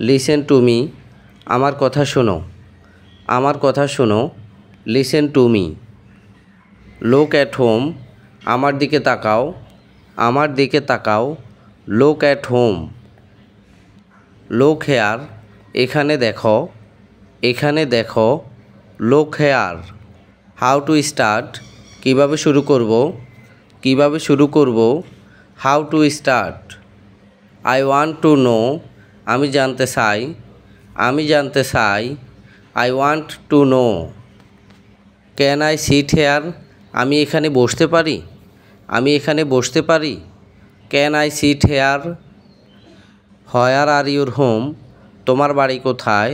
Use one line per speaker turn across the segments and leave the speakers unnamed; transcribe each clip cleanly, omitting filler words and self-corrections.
Listen to me, আমার কথা শোনো, আমার কথা শোনো। Listen to me. Look at home, আমার দিকে তাকাও, আমার দিকে তাকাও। Look at home. Look here, এখানে দেখো, এখানে দেখো। Look here. How to start, কীভাবে শুরু করব, কীভাবে শুরু করব। How to start. I want to know, আমি জানতে চাই, আমি জানতে চাই। I want to know. Can I sit here, আমি এখানে বসতে পারি, আমি এখানে বসতে পারি। Can I sit here. Where are your home, তোমার বাড়ি কোথায়,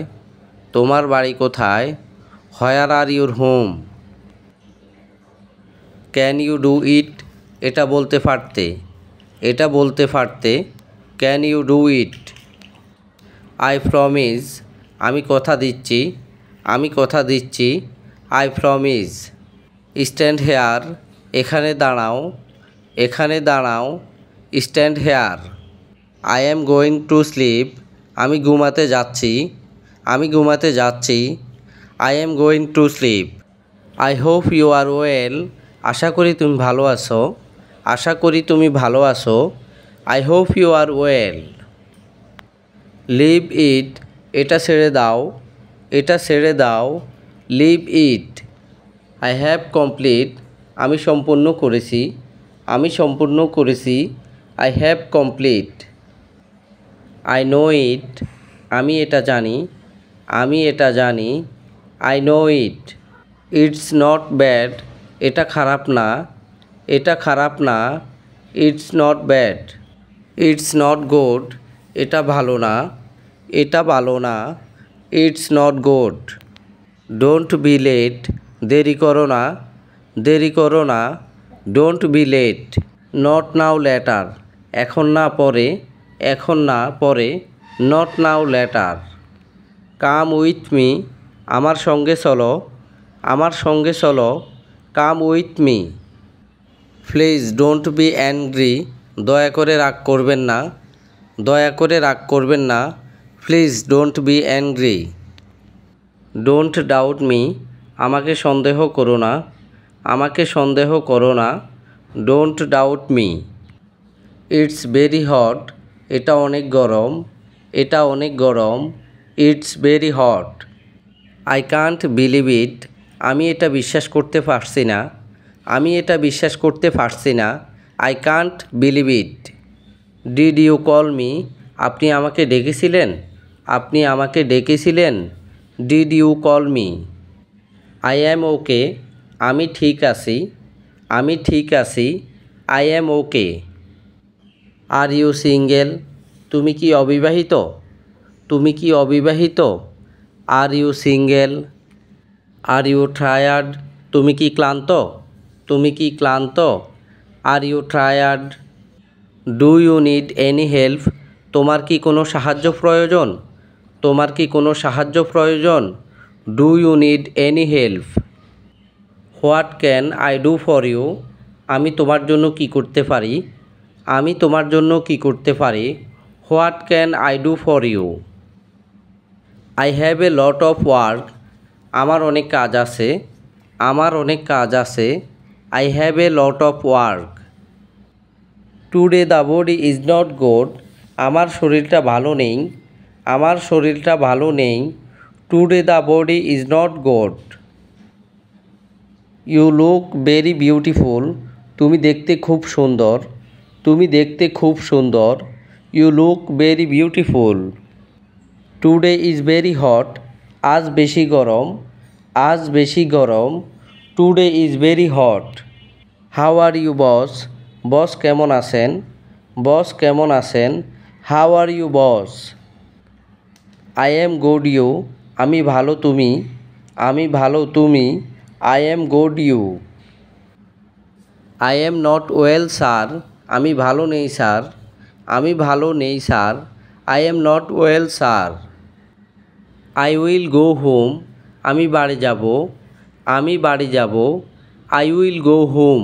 তোমার বাড়ি কোথায়। Where are your home. Can you do it, এটা বলতে পারতে, এটা বলতে পারতে। Can you do it. I promise, আমি কথা দিচ্ছি, আমি কথা দিচ্ছি। I promise. স্ট্যান্ড হেয়ার, এখানে দাঁড়াও, এখানে দাঁড়াও। Stand here. I am going to sleep, আমি ঘুমাতে যাচ্ছি, আমি ঘুমাতে যাচ্ছি। I am going to sleep. I hope you are well, আশা করি তুমি ভালো আছো, আশা করি তুমি ভালো আছো। I hope you are well. Leave it, এটা ছেড়ে দাও, এটা ছেড়ে দাও। Leave it. I have complete, আমি সম্পূর্ণ করেছি, আমি সম্পূর্ণ করেছি। I have complete. I know it, আমি এটা জানি, আমি এটা জানি। I know it. It's not bad, এটা খারাপ না, এটা খারাপ না। It's not bad. It's not good, এটা ভালো না, এটা ভালো না। It's not good. Don't be late, দেরি করো না, দেরি করো না। Don't be late. Not now later, এখন না পরে, এখন না পরে। Not now later. Come with me, আমার সঙ্গে চলো, আমার সঙ্গে চলো। Come with me. Please don't be angry, দয়া করে রাগ করবেন না, দয়া করে রাগ করবেন না। Please don't be angry. Don't doubt me, আমাকে সন্দেহ করো না, আমাকে সন্দেহ করো না। Don't doubt me. It's very hot, এটা অনেক গরম, এটা অনেক গরম। It's very hot. I can't believe ইট, আমি এটা বিশ্বাস করতে পারছি না, আমি এটা বিশ্বাস করতে পারছি না। I can't believe it. Did you call me, আপনি আমাকে ডেকেছিলেন, আপনি আমাকে ডেকেছিলেন। Did you call me. I am okay, আমি ঠিক আছি, আমি ঠিক আছি। I am okay. Are you single, তুমি কি অবিবাহিত, তুমি কি অবিবাহিত। Are you single. Are you tired, তুমি কি ক্লান্ত, তুমি কি ক্লান্ত। Are you tired. Do you need any help, তোমার কি কোনো সাহায্য প্রয়োজন, তোমার কি কোনো সাহায্য প্রয়োজন। Do you need any help. What can I do for you, আমি তোমার জন্য কি করতে পারি, আমি তোমার জন্য কি করতে পারি। What can I do for you. I have a lot of work, আমার অনেক কাজ আছে, আমার অনেক কাজ আছে। I have a lot of work. Today the body is not good, আমার শরীরটা ভালো নেই, আমার শরীরটা ভালো নেই। Today the body is not good. You look very beautiful, তুমি দেখতে খুব সুন্দর, তুমি দেখতে খুব সুন্দর। You look very beautiful. Today is very hot, আজ বেশি গরম, আজ বেশি গরম। Today is very hot. How are you boss, boss কেমন আছেন, বস কেমন আছেন। How are you boss. I am good you, আমি ভালো তুমি, আমি ভালো তুমি। I am good you. I am not well sir, আমি ভালো নেই স্যার, আমি ভালো নেই sir. I am not well sir. I will go home, আমি বাড়ি যাব, আমি বাড়ি যাব। I will go home.